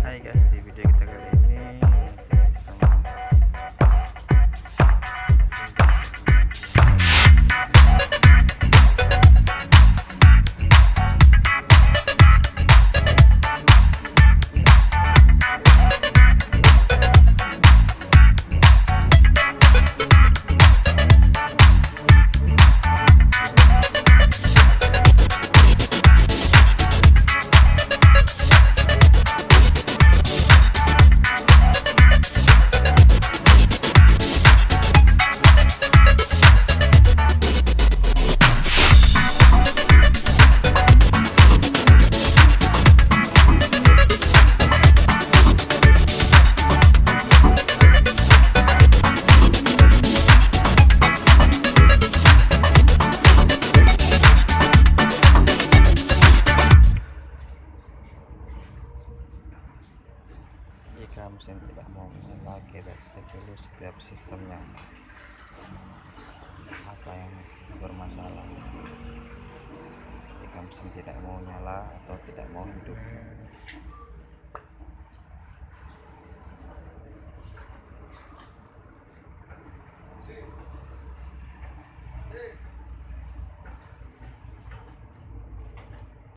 Hai guys, di video kita kali ini ngecek sistem mesin genset Jika mesin tidak mau menyala, kita cek dulu setiap sistemnya apa yang bermasalah. Jika mesin tidak mau nyala atau tidak mau hidup,